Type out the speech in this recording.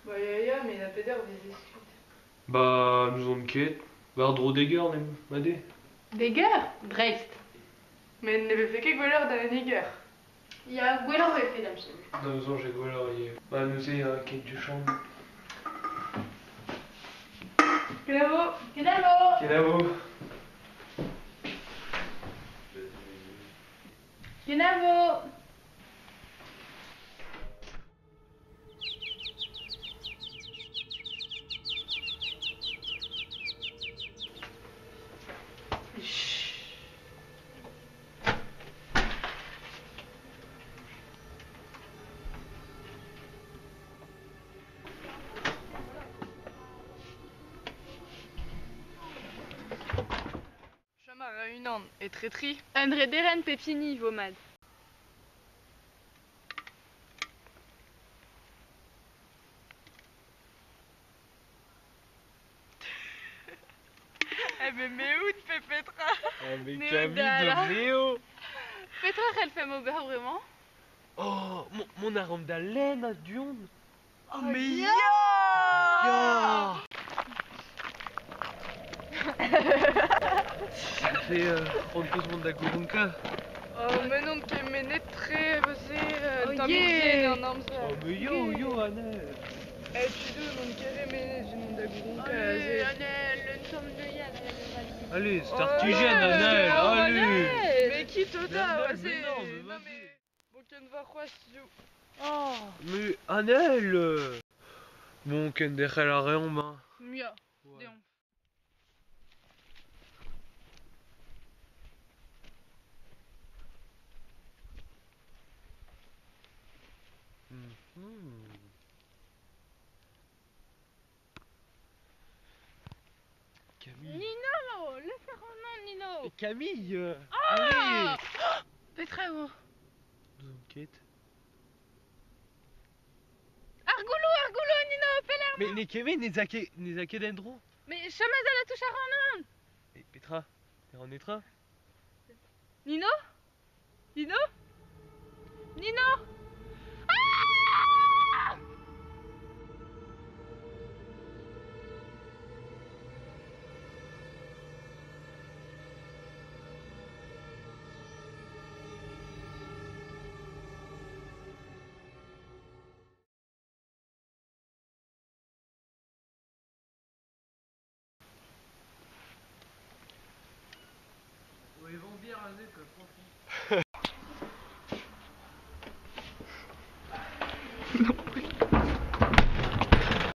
Bah ja, men a peder vez eskut. Bah, nous on ket. War dro deger, nem, made. Deger? Dreist. Men ne vefe ket gwelleur da neger. Ya gwelleur vefe d'amsen. Da nous on j'ai gwelleur ie. Bah, nous ket du champ. Kenavo. Kenavo. Kenavo. Kenavo. Chamar a unan et tretri. Andre deren pepini vomad. Eh ben meout pe Petra. Ah, mais Néo Camille Dala. de Néo. Petra elle fait mauvais vraiment. Oh, mon arôme d'haleine à Dion. Oh mais ya. Ça fait Francos Mondagurunka. Oh mais non que menet très Oh, dans yeah. en armes ça. Oh, mais yo, Anne. Eh tu dois non kere menet je non dagurunka. Le somme de Yann, Allez, c'est Oh, artigène, ouais, Annelle, oh, allez. Mais qui te Mais da, non, c'est... mais non, mais Non vas-y. mais... Bon, qu'en va quoi, si tu... Oh, Mais Annelle. Bon, ken derrière la réon, ben. Mieux. Ouais. Déon. Camille. Nino, laisse faire un nom, Nino. Et Camille. Ah. Allez. Petra, oh. Nous enquête. Argoulou, Nino, fais-le. Mais ne Kevin, ne zake dendro. Mais Chamaz à la touche à Ronan. Et Petra, t'es en étra. Nino Nino Nino. Oui, ils vont bien raser que Non,